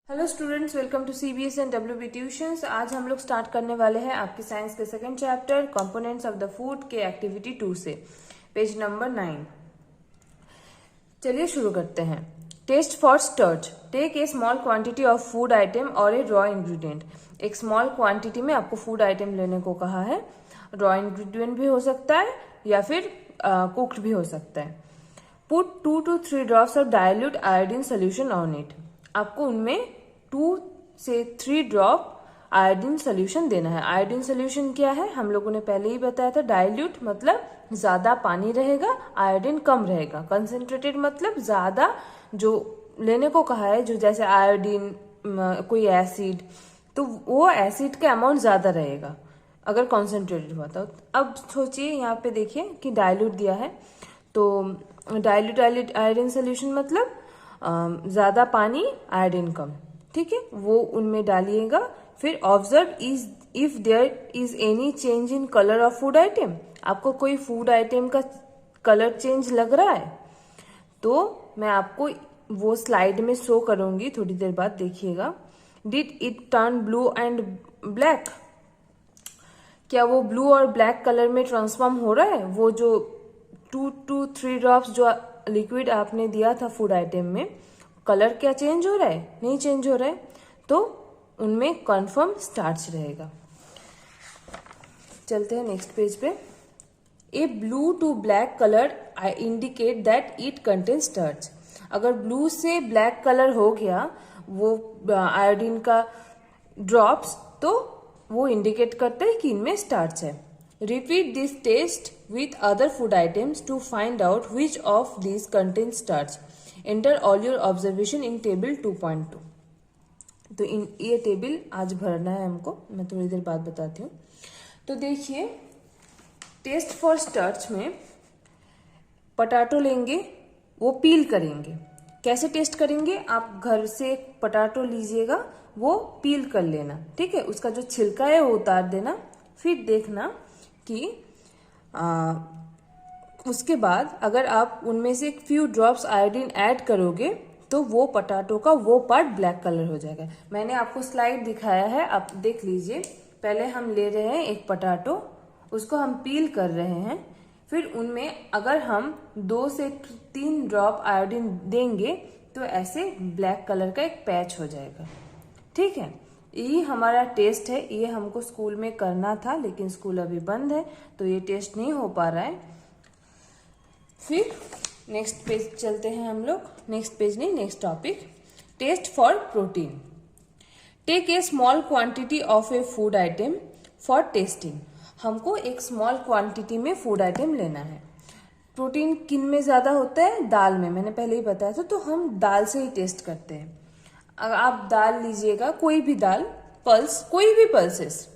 Hello students, welcome to CBS and WB tuitions. आज हम लोग स्टार्ट करने वाले हैं आपके साइंस के second chapter components of the food के एक्टिविटी 2 से, पेज नंबर 9। चलिए शुरू करते हैं। Test for starch. Take a small quantity of food item और ए रॉ इंग्रेडिएंट। एक स्मॉल क्वांटिटी में आपको फूड आइटम लेने को कहा है। रॉ इंग्रेडिएंट भी हो सकता है या फिर कुक्ड भी हो सकता है। Put 2 to 3 drops of dilute iodine solution on it. आपको उनमें 2 से 3 ड्रॉप आयोडीन सोल्यूशन देना है। आयोडीन सोल्यूशन क्या है, हम लोगों ने पहले ही बताया था। डाइल्यूट मतलब ज्यादा पानी रहेगा, आयोडीन कम रहेगा। कंसेंट्रेटेड मतलब ज्यादा जो लेने को कहा है, जो जैसे आयोडीन कोई एसिड, तो वो एसिड का अमाउंट ज्यादा रहेगा अगर कॉन्सेंट्रेटेड हुआ तो। अब सोचिए यहाँ पे देखिए कि डाइल्यूट दिया है, तो डाइल्यूट आयोडीन सोल्यूशन मतलब ज्यादा पानी आयोडीन कम, ठीक है, वो उनमें डालिएगा। फिर observe if there is any change in colour of food item. आपको कोई फूड आइटम का कलर चेंज लग रहा है तो मैं आपको वो स्लाइड में शो करूंगी थोड़ी देर बाद, देखिएगा। Did it turn blue and black. क्या वो ब्लू और ब्लैक कलर में ट्रांसफॉर्म हो रहा है? वो जो 2 to 3 ड्रॉप्स जो लिक्विड आपने दिया था फूड आइटम में, कलर क्या चेंज हो रहा है? नहीं चेंज हो रहा है, तो उनमें कन्फर्म स्टार्च रहेगा। चलते हैं नेक्स्ट पेज पे। A blue to black colour indicate that it contain starch. अगर ब्लू से ब्लैक कलर हो गया वो आयोडीन का ड्रॉप्स, तो वो इंडिकेट करते हैं कि इनमें स्टार्च है। Repeat this test with other food items to find out which of these contains starch. Enter all your observation in table 2.2. तो ये टेबल आज भरना है हमको, मैं थोड़ी देर बाद बताती हूँ। तो देखिए, टेस्ट फॉर स्टार्च में पटाटो लेंगे, वो पील करेंगे। कैसे टेस्ट करेंगे? आप घर से एक पटाटो लीजिएगा, वो पील कर लेना, ठीक है, उसका जो छिलका है वो उतार देना। फिर देखना कि उसके बाद अगर आप उनमें से एक फ्यू ड्रॉप्स आयोडीन ऐड करोगे तो वो पटाटो का वो पार्ट ब्लैक कलर हो जाएगा। मैंने आपको स्लाइड दिखाया है, आप देख लीजिए। पहले हम ले रहे हैं एक पटाटो, उसको हम पील कर रहे हैं। फिर उनमें अगर हम 2 से 3 ड्रॉप आयोडीन देंगे तो ऐसे ब्लैक कलर का एक पैच हो जाएगा, ठीक है। ये हमारा टेस्ट है, ये हमको स्कूल में करना था, लेकिन स्कूल अभी बंद है तो ये टेस्ट नहीं हो पा रहा है। फिर नेक्स्ट पेज चलते हैं हम लोग। नेक्स्ट पेज नहीं, next topic, test for protein. Take a small quantity of a food item for testing. हमको एक स्मॉल क्वांटिटी में फूड आइटम लेना है। प्रोटीन किन में ज्यादा होता है? दाल में, मैंने पहले ही बताया था, तो हम दाल से ही टेस्ट करते हैं। अगर आप दाल लीजिएगा, कोई भी दाल, पल्स, कोई भी pulses.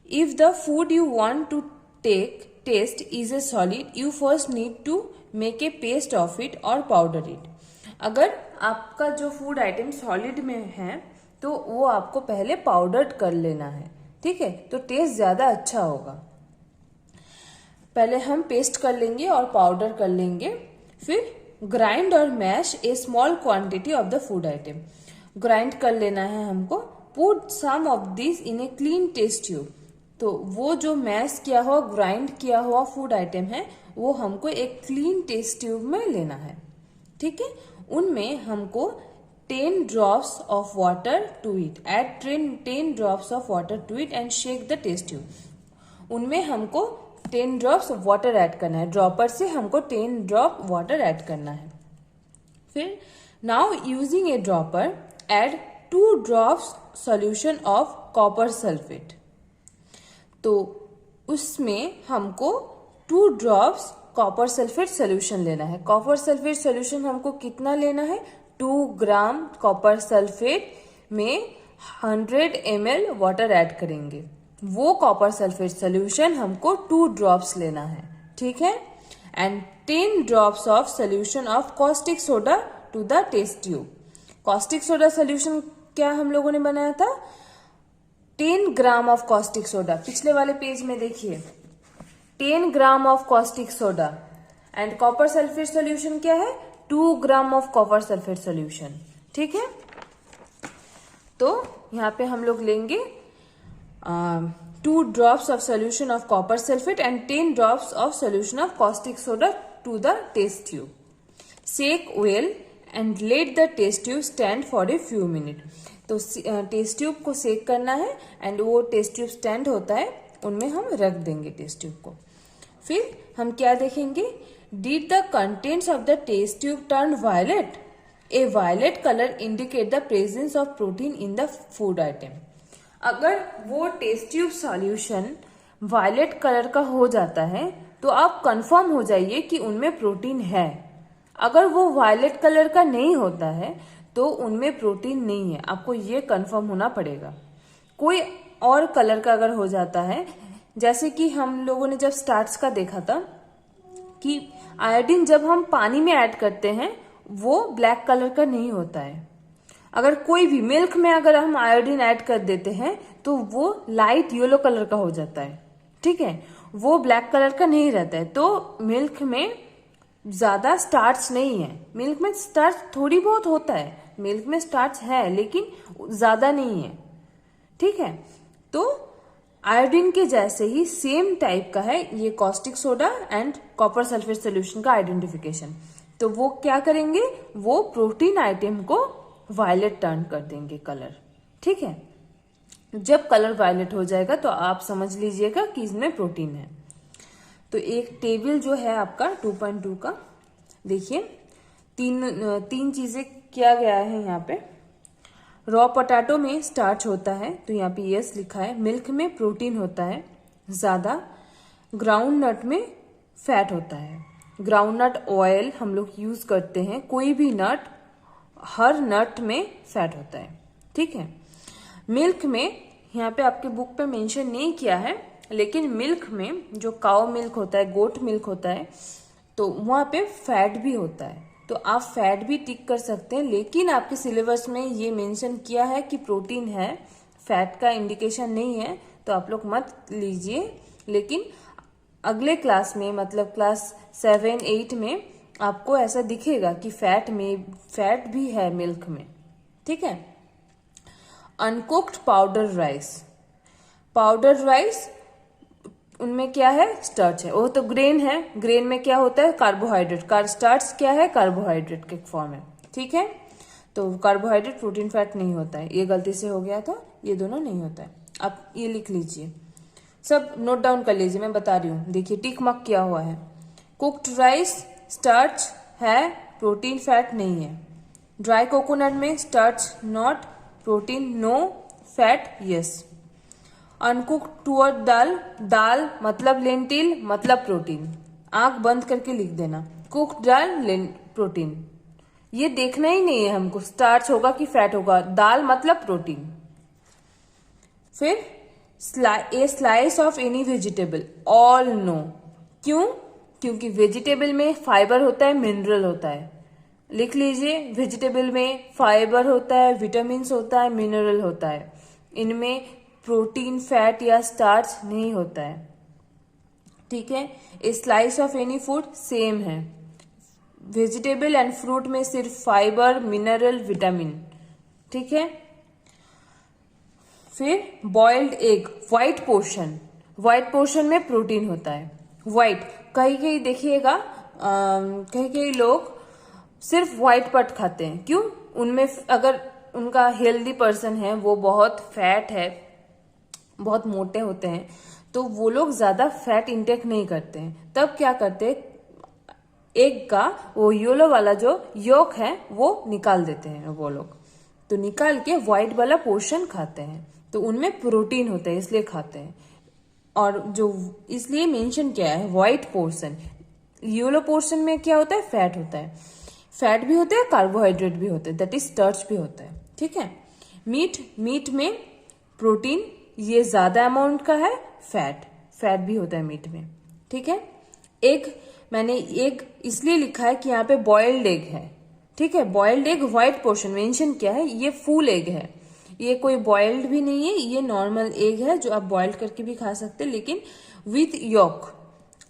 If the food you want to take test is a solid, you first need to make a paste of it और पाउडर इट। अगर आपका जो फूड आइटम सॉलिड में है तो वो आपको पहले पाउडर कर लेना है, ठीक है, तो टेस्ट ज्यादा अच्छा होगा। पहले हम पेस्ट कर लेंगे और पाउडर कर लेंगे। फिर ग्राइंड और mash a small quantity of the food item. Grind कर लेना है हमको। Put some of this in a clean test tube. तो वो जो मैश किया हुआ, ग्राइंड किया हुआ फूड आइटम है, वो हमको एक क्लीन टेस्ट ट्यूब में लेना है, ठीक है। उनमें हमको 10 drops of water to it. Add 10 drops of water to it and shake the test tube. उनमें हमको 10 ड्रॉप्स वाटर ऐड करना है। ड्रॉपर से हमको 10 ड्रॉप वाटर ऐड करना है। फिर now using a dropper add 2 drops solution of copper sulphate. तो उसमें हमको 2 ड्रॉप्स कॉपर सल्फेट सोल्यूशन लेना है। कॉपर सल्फेट सोल्यूशन हमको कितना लेना है? 2 ग्राम कॉपर सल्फेट में 100 ml वाटर ऐड करेंगे। वो कॉपर सल्फेट सोल्यूशन हमको 2 ड्रॉप्स लेना है, ठीक है। And 10 drops of solution of caustic soda to the test tube. Caustic soda solution क्या हम लोगों ने बनाया था? 10 ग्राम ऑफ कॉस्टिक सोडा। पिछले वाले पेज में देखिए, 10 gram of caustic soda and copper sulphate solution क्या है? 2 gram of copper sulphate solution, ठीक है। तो यहाँ पे हम लोग लेंगे 2 drops of solution of copper sulfate and 10 drops of solution of caustic soda to the test tube. Shake well and let the test tube stand for a few minutes. तो test tube को सेक करना है and वो test tube stand होता है, उनमें हम रख देंगे टेस्ट ट्यूब को। फिर हम क्या देखेंगे, did the contents of the test tube turn violet? A violet colour indicate the presence of protein in the food item. अगर वो test tube solution violet colour का हो जाता है तो आप कंफर्म हो जाइए कि उनमें प्रोटीन है। अगर वो वायलेट कलर का नहीं होता है तो उनमें प्रोटीन नहीं है, आपको ये कंफर्म होना पड़ेगा। कोई और कलर का अगर हो जाता है, जैसे कि हम लोगों ने जब स्टार्च का देखा था कि आयोडीन जब हम पानी में ऐड करते हैं वो ब्लैक कलर का नहीं होता है। अगर कोई भी मिल्क में अगर हम आयोडीन ऐड कर देते हैं तो वो लाइट येलो कलर का हो जाता है, ठीक है, वो ब्लैक कलर का नहीं रहता है। तो मिल्क में ज्यादा स्टार्च नहीं है, मिल्क में स्टार्च थोड़ी बहुत होता है, मिल्क में स्टार्च है लेकिन ज्यादा नहीं है, ठीक है। तो आयोडीन के जैसे ही सेम टाइप का है ये caustic soda and copper sulphate solution का आइडेंटिफिकेशन। तो वो क्या करेंगे, वो प्रोटीन आइटम को वायलेट टर्न कर देंगे कलर, ठीक है। जब कलर वायलेट हो जाएगा तो आप समझ लीजिएगा कि इसमें प्रोटीन है। तो एक टेबल जो है आपका 2.2 का, देखिए तीन चीजें किया गया है यहाँ पे। रॉ पोटैटो में स्टार्च होता है तो यहाँ पे यस लिखा है। मिल्क में प्रोटीन होता है ज्यादा। ग्राउंड नट में फैट होता है। ग्राउंड नट ऑयल हम लोग यूज करते हैं, कोई भी नट, हर नट में फैट होता है, ठीक है। मिल्क में यहाँ पे आपके बुक पे मेंशन नहीं किया है, लेकिन मिल्क में जो काउ मिल्क होता है, गोट मिल्क होता है, तो वहां पे फैट भी होता है, तो आप फैट भी टिक कर सकते हैं। लेकिन आपके सिलेबस में ये मेंशन किया है कि प्रोटीन है, फैट का इंडिकेशन नहीं है, तो आप लोग मत लीजिए। लेकिन अगले क्लास में, मतलब क्लास 7-8 में आपको ऐसा दिखेगा कि फैट भी है मिल्क में, ठीक है। अनकुक्ड पाउडर राइस उनमें क्या है, स्टार्च है। वो तो ग्रेन है, ग्रेन में क्या होता है, कार्बोहाइड्रेट। स्टार्च क्या है, कार्बोहाइड्रेट के फॉर्म है, ठीक है। तो कार्बोहाइड्रेट प्रोटीन फैट नहीं होता है, ये गलती से हो गया था, ये दोनों नहीं होता है। आप ये लिख लीजिए, सब नोट डाउन कर लीजिए, मैं बता रही हूँ। देखिए टिक मार्क किया हुआ है। कुक्ड राइस स्टार्च है, प्रोटीन फैट नहीं है। ड्राई कोकोनट में starch not, protein no, fat yes. Uncooked तुअर दाल मतलब लेंटिल मतलब प्रोटीन, आंख बंद करके लिख देना। कुक्ड दाल प्रोटीन, ये देखना ही नहीं है हमको स्टार्च होगा कि फैट होगा, दाल मतलब प्रोटीन। फिर a slice of any vegetable, all no. क्यों? क्योंकि वेजिटेबल में फाइबर होता है, मिनरल होता है। लिख लीजिए, वेजिटेबल में फाइबर होता है, विटामिन होता है, मिनरल होता है। इनमें प्रोटीन, फैट या स्टार्च नहीं होता है, ठीक है। A slice of any food same है, वेजिटेबल एंड फ्रूट में सिर्फ फाइबर, मिनरल, विटामिन, ठीक है। फिर बॉइल्ड एग, व्हाइट पोर्शन में प्रोटीन होता है, व्हाइट। कहीं देखिएगा, कहीं लोग सिर्फ व्हाइट पार्ट खाते हैं। क्यों? उनमें अगर उनका हेल्दी पर्सन है, वो बहुत फैट है, बहुत मोटे होते हैं, तो वो लोग ज्यादा फैट इंटेक नहीं करते हैं। तब क्या करते हैं, एग का वो येलो वाला जो योक है वो निकाल देते हैं वो लोग, तो निकाल के व्हाइट वाला पोर्शन खाते हैं। तो उनमें प्रोटीन होता है इसलिए खाते हैं। और जो इसलिए मेंशन किया है व्हाइट पोर्शन, येलो पोर्शन में क्या होता है, फैट होता है। फैट भी होता है, कार्बोहाइड्रेट भी होता है, दैट इज स्टार्च भी होता है, ठीक है। मीट में प्रोटीन ये ज्यादा अमाउंट का है, फैट भी होता है मीट में, ठीक है। एग, मैंने एग इसलिए लिखा है कि यहाँ पे बॉइल्ड एग है, ठीक है। Boiled egg white portion mention किया है, ये फुल एग है, ये कोई बॉइल्ड भी नहीं है, ये नॉर्मल एग है जो आप बॉइल्ड करके भी खा सकते हैं। लेकिन विथ यॉक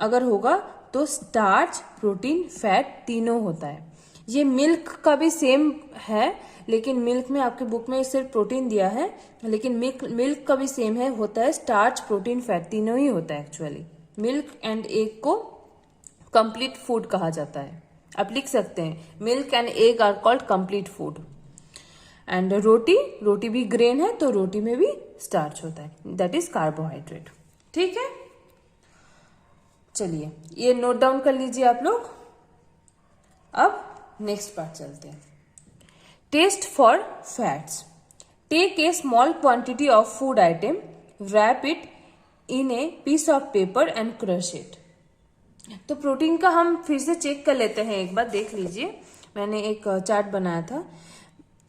अगर होगा तो स्टार्च, प्रोटीन, फैट तीनों होता है। ये मिल्क का भी सेम है, लेकिन मिल्क में आपके बुक में सिर्फ प्रोटीन दिया है, लेकिन मिल्क का भी सेम है, होता है स्टार्च, प्रोटीन, फैट, तीनों ही होता है एक्चुअली। मिल्क एंड एग को कंप्लीट फूड कहा जाता है। आप लिख सकते हैं milk and egg are called complete food. And रोटी भी ग्रेन है, तो रोटी में भी स्टार्च होता है, दैट इज कार्बोहाइड्रेट। ठीक है, चलिए ये नोट डाउन कर लीजिए आप लोग। अब नेक्स्ट पार्ट चलते हैं। Test for fats. Take a small quantity of food item, wrap it in a piece of paper and crush it. तो प्रोटीन का हम फिर से चेक कर लेते हैं, एक बार देख लीजिए, मैंने एक चार्ट बनाया था।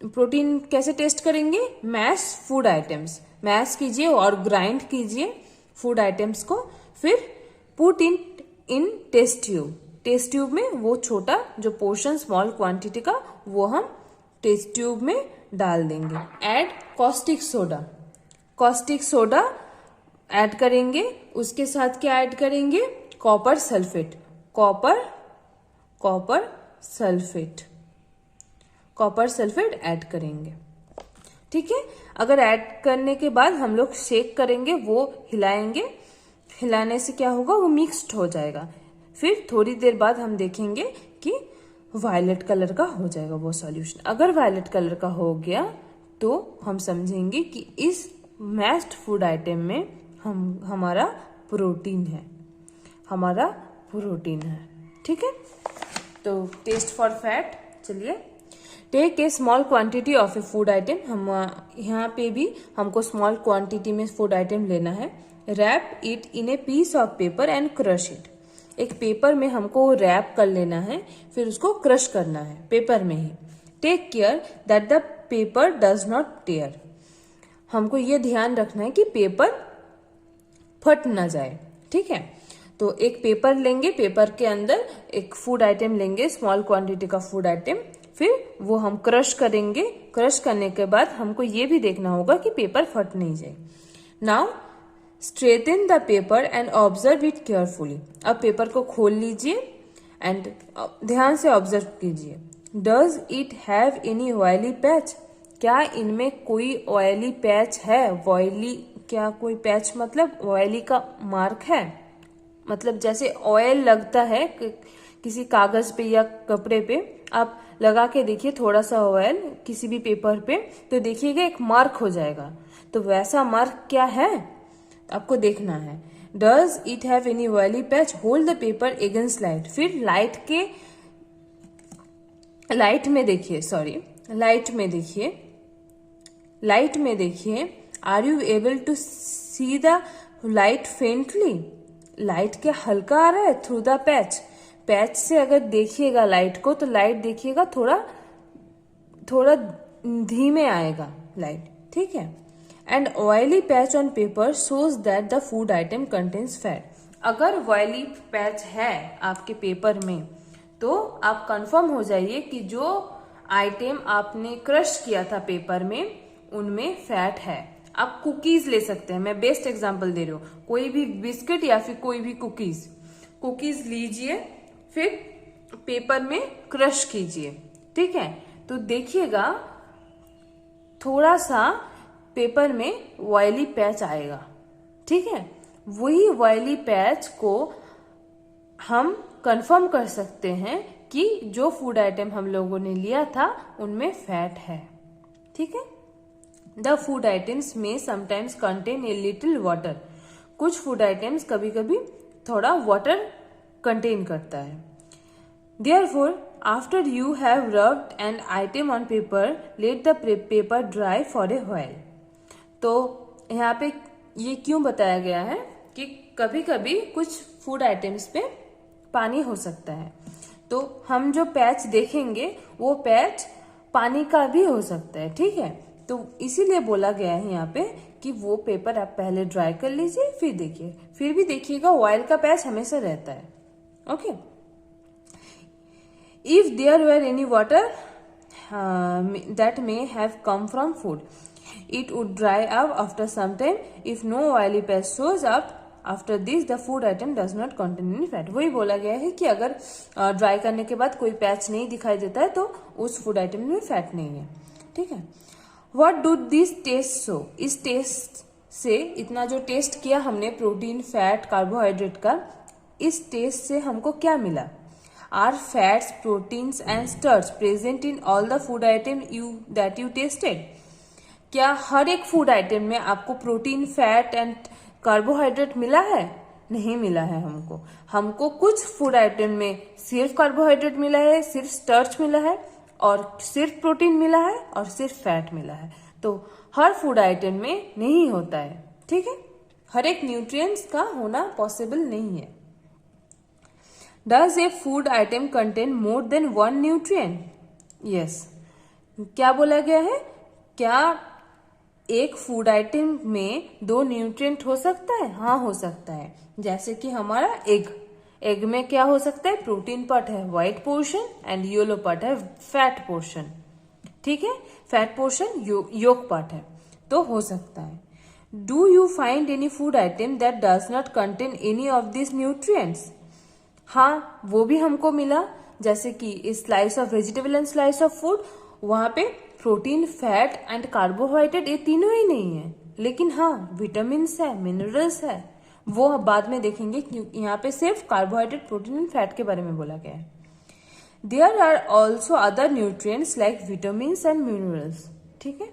प्रोटीन कैसे टेस्ट करेंगे? मैश फूड आइटम्स, मैश कीजिए और ग्राइंड कीजिए फूड आइटम्स को, फिर put in test tube. Test tube में वो छोटा जो पोर्शन स्मॉल क्वांटिटी का वो हम टेस्ट ट्यूब में डाल देंगे। Add caustic soda, caustic soda add करेंगे, उसके साथ क्या ऐड करेंगे? Copper sulphate, copper sulphate add करेंगे। ठीक है, अगर ऐड करने के बाद हम लोग शेक करेंगे, वो हिलाएंगे, हिलाने से क्या होगा? वो मिक्स्ड हो जाएगा। फिर थोड़ी देर बाद हम देखेंगे कि वायलेट कलर का हो जाएगा वो सॉल्यूशन। अगर वायलेट कलर का हो गया तो हम समझेंगे कि इस मैश्ड फूड आइटम में हमारा प्रोटीन है, ठीक है। तो टेस्ट फॉर फैट, चलिए। Take a small quantity of a food item, हम यहाँ पे भी हमको स्मॉल क्वांटिटी में फूड आइटम लेना है। Wrap it in a piece of paper and crush it, एक पेपर में हमको रैप कर लेना है, फिर उसको क्रश करना है पेपर में ही। Take care that the paper does not tear, हमको ये ध्यान रखना है कि पेपर फट ना जाए, ठीक है। तो एक पेपर लेंगे, पेपर के अंदर एक फूड आइटम लेंगे, स्मॉल क्वांटिटी का फूड आइटम, फिर वो हम क्रश करेंगे। क्रश करने के बाद हमको ये भी देखना होगा कि पेपर फट नहीं जाए। Now straighten the paper and observe it carefully, अब पेपर को खोल लीजिए एंड ध्यान से ऑब्जर्व कीजिए। Does it have any oily patch, क्या इनमें कोई ऑयली पैच है? ऑयली क्या कोई पैच मतलब ऑयली का मार्क है, मतलब जैसे ऑयल लगता है किसी कागज पे या कपड़े पे, आप लगा के देखिए थोड़ा सा ऑयल किसी भी पेपर पे, तो देखिएगा एक मार्क हो जाएगा। तो वैसा मार्क क्या है आपको देखना है। Does it have any oily patch, hold the paper against light, फिर लाइट में देखिए। Are you able to see the light faintly, light क्या हल्का आ रहा है थ्रू द पैच से अगर देखिएगा लाइट को, तो लाइट देखिएगा थोड़ा धीमे आएगा लाइट, ठीक है। And oily patch on paper shows that the food item contains fat, अगर ऑयली पैच है आपके पेपर में तो आप कंफर्म हो जाइए कि जो आइटम आपने क्रश किया था पेपर में उनमें फैट है। आप कुकीज ले सकते हैं, मैं बेस्ट एग्जांपल दे रही हूँ, कोई भी बिस्किट या फिर कोई भी कुकीज लीजिए, फिर पेपर में क्रश कीजिए, ठीक है। तो देखिएगा थोड़ा सा पेपर में ऑयली पैच आएगा, ठीक है। वही ऑयली पैच को हम कंफर्म कर सकते हैं कि जो फूड आइटम हम लोगों ने लिया था उनमें फैट है, ठीक है। द फूड आइटम्स में sometimes contain a little water, कुछ फूड आइटम्स कभी कभी थोड़ा वाटर कंटेन करता है। Therefore, after you have rubbed an item on paper, let the paper dry for a while. तो यहाँ पे ये क्यों बताया गया है कि कभी कभी कुछ फूड आइटम्स पे पानी हो सकता है, तो हम जो पैच देखेंगे वो पैच पानी का भी हो सकता है, ठीक है। तो इसीलिए बोला गया है यहाँ पे कि वो पेपर आप पहले ड्राई कर लीजिए, फिर देखिए, फिर भी देखिएगा ऑयल का पैच हमेशा रहता है, okay. If there were any water that may have come from food, it would dry up after some time. If no oily patch shows up, after this the food item does not contain any fat. वही बोला गया है कि अगर dry करने के बाद कोई पैच नहीं दिखाई देता है तो उस फूड आइटम में फैट नहीं है। ठीक है, what do this test show? इस टेस्ट से, इतना जो टेस्ट किया हमने प्रोटीन, फैट, कार्बोहाइड्रेट का, इस टेस्ट से हमको क्या मिला? Are fats, proteins and starch present in all the food item that you tested? क्या हर एक फूड आइटम में आपको प्रोटीन, फैट एंड कार्बोहाइड्रेट मिला है? नहीं मिला है हमको कुछ फूड आइटम में सिर्फ कार्बोहाइड्रेट मिला है, सिर्फ स्टार्च मिला है, और सिर्फ प्रोटीन मिला है, और सिर्फ फैट मिला है। तो हर फूड आइटम में नहीं होता है। ठीक है, हर एक न्यूट्रिएंट्स का होना पॉसिबल नहीं है। Does a food atom contain more than one nutrient? Yes. क्या बोला गया है? क्या एक फूड आइटम में 2 न्यूट्रिएंट हो सकता है? हाँ, हो सकता है। जैसे कि हमारा एग में क्या हो सकता है? प्रोटीन पार्ट है white portion and yellow part है फैट पोर्शन। ठीक है, फैट पोर्शन योक पार्ट है, तो हो सकता है। Do you find any food item that does not contain any of this nutrients? हाँ, वो भी हमको मिला। जैसे कि slice of vegetable and slice of food, वहां पे प्रोटीन, फैट एंड कार्बोहाइड्रेट ये तीनों ही नहीं है, लेकिन हाँ विटामिन है, मिनरल्स है, वो हम बाद में देखेंगे क्योंकि यहाँ पे सिर्फ कार्बोहाइड्रेट, प्रोटीन एंड फैट के बारे में बोला गया है। There are also other nutrients like vitamin and minerals, ठीक है,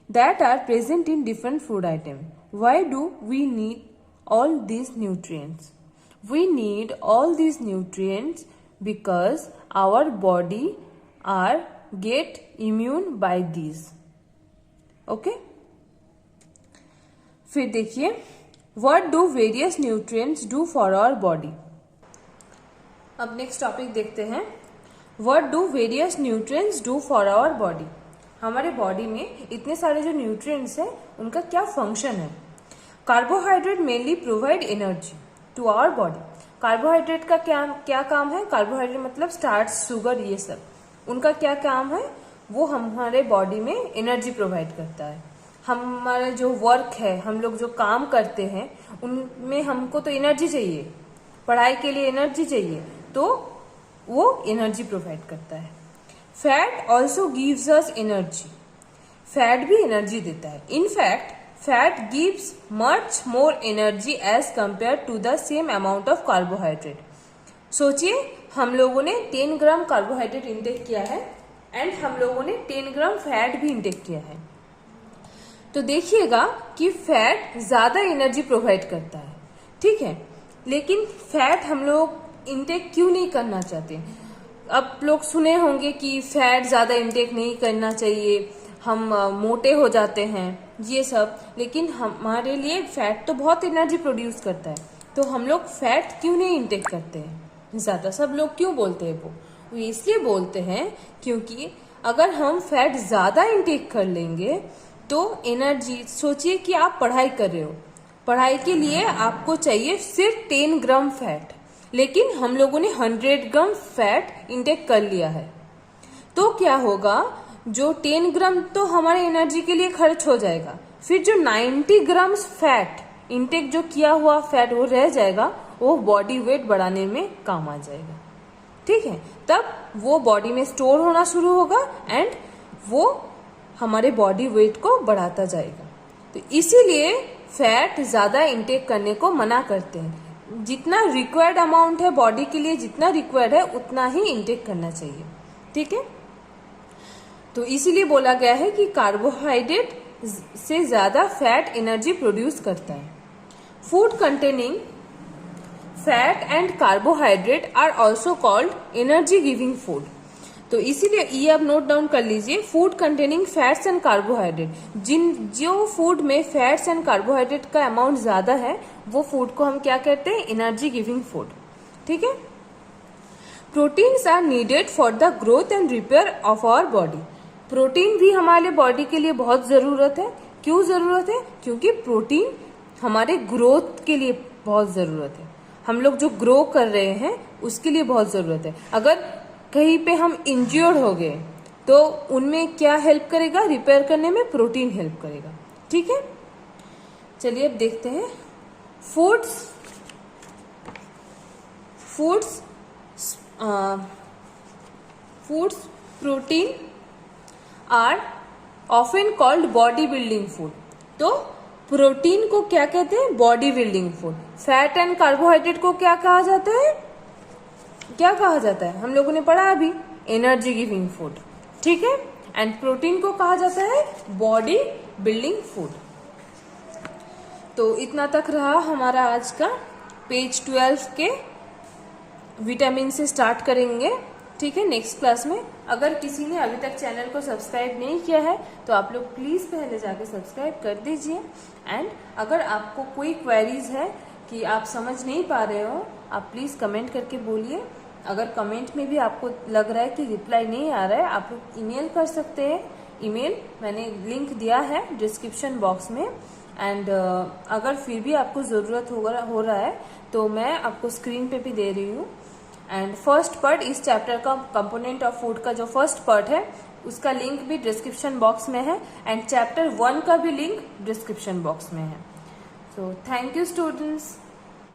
that are present in different food item. Why do we need all these nutrients? We need all these nutrients because our body are get immune by these. Okay? फिर देखिए, what do various nutrients do for our body? अब next topic देखते हैं, what do various nutrients do for our body? हमारे body में इतने सारे जो न्यूट्रिएंट्स हैं उनका क्या फंक्शन है? Carbohydrate mainly provide energy to our body. Carbohydrate का क्या काम है? कार्बोहाइड्रेट मतलब स्टार्च, शुगर, ये सब, उनका क्या काम है? वो हमारे बॉडी में एनर्जी प्रोवाइड करता है। हमारे जो वर्क है, हम लोग जो काम करते हैं, उनमें हमको तो एनर्जी चाहिए, पढ़ाई के लिए एनर्जी चाहिए, तो वो एनर्जी प्रोवाइड करता है। Fat also gives us energy. Fat भी एनर्जी देता है। In fact fat gives much more energy as compare to the same amount of carbohydrate. सोचिए, हम लोगों ने 10 ग्राम कार्बोहाइड्रेट इंटेक किया है एंड हम लोगों ने 10 ग्राम फैट भी इंटेक किया है, तो देखिएगा कि फैट ज्यादा एनर्जी प्रोवाइड करता है। ठीक है, लेकिन फैट हम लोग इंटेक क्यों नहीं करना चाहते? अब लोग सुने होंगे कि फैट ज्यादा इंटेक नहीं करना चाहिए, हम मोटे हो जाते हैं, ये सब, लेकिन हमारे लिए फैट तो बहुत एनर्जी प्रोड्यूस करता है, तो हम लोग फैट क्यों नहीं इंटेक करते हैं ज्यादा? सब लोग क्यों बोलते हैं? वो इसलिए बोलते हैं क्योंकि अगर हम फैट ज्यादा इंटेक कर लेंगे तो एनर्जी, सोचिए कि आप पढ़ाई कर रहे हो, पढ़ाई के लिए आपको चाहिए सिर्फ 10 ग्राम फैट, लेकिन हम लोगों ने 100 ग्राम फैट इंटेक कर लिया है, तो क्या होगा? जो 10 ग्राम तो हमारे एनर्जी के लिए खर्च हो जाएगा, फिर जो 90 ग्राम फैट इंटेक जो किया हुआ फैट वो रह जाएगा, वो बॉडी वेट बढ़ाने में काम आ जाएगा। ठीक है, तब वो बॉडी में स्टोर होना शुरू होगा एंड वो हमारे बॉडी वेट को बढ़ाता जाएगा। तो इसीलिए फैट ज्यादा इंटेक करने को मना करते हैं। जितना रिक्वायर्ड अमाउंट है बॉडी के लिए, जितना रिक्वायर्ड है उतना ही इंटेक करना चाहिए। ठीक है, तो इसीलिए बोला गया है कि कार्बोहाइड्रेट से ज्यादा फैट एनर्जी प्रोड्यूस करता है। Food containing fat and carbohydrate are also called energy giving food. तो इसीलिए ये आप नोट डाउन कर लीजिए, food containing fats and carbohydrate. जो फूड में फैट्स एंड कार्बोहाइड्रेट का अमाउंट ज्यादा है वो फूड को हम क्या कहते हैं? Energy giving food. ठीक है, proteins are needed for the growth and repair of our body. Protein भी हमारे बॉडी के लिए बहुत जरूरत है। क्यों जरूरत है? क्योंकि प्रोटीन हमारे ग्रोथ के लिए बहुत जरूरत है। हम लोग जो ग्रो कर रहे हैं उसके लिए बहुत जरूरत है। अगर कहीं पे हम इंज्योर्ड हो गए तो उनमें क्या हेल्प करेगा? रिपेयर करने में प्रोटीन हेल्प करेगा। ठीक है, चलिए अब देखते हैं foods protein are often called body building food. तो प्रोटीन को क्या कहते हैं? Body building food. Fat and carbohydrate को क्या कहा जाता है? क्या कहा जाता है? हम लोगों ने पढ़ा अभी, एनर्जी गिविंग फूड, ठीक है। एंड प्रोटीन को कहा जाता है बॉडी बिल्डिंग फूड। तो इतना तक रहा हमारा आज का। पेज 12 के विटामिन से स्टार्ट करेंगे, ठीक है, नेक्स्ट क्लास में। अगर किसी ने अभी तक चैनल को सब्सक्राइब नहीं किया है तो आप लोग प्लीज पहले जाके सब्सक्राइब कर दीजिए। एंड अगर आपको कोई क्वेरीज है कि आप समझ नहीं पा रहे हो, आप प्लीज कमेंट करके बोलिए। अगर कमेंट में भी आपको लग रहा है कि रिप्लाई नहीं आ रहा है, आप लोग ईमेल कर सकते हैं। ईमेल मैंने लिंक दिया है डिस्क्रिप्शन बॉक्स में। एंड अगर फिर भी आपको ज़रूरत हो रहा है तो मैं आपको स्क्रीन पे भी दे रही हूँ। एंड फर्स्ट पार्ट इस चैप्टर का कंपोनेंट ऑफ फूड का जो फर्स्ट पार्ट है उसका लिंक भी डिस्क्रिप्शन बॉक्स में है। एंड चैप्टर 1 का भी लिंक डिस्क्रिप्शन बॉक्स में है। So thank you students.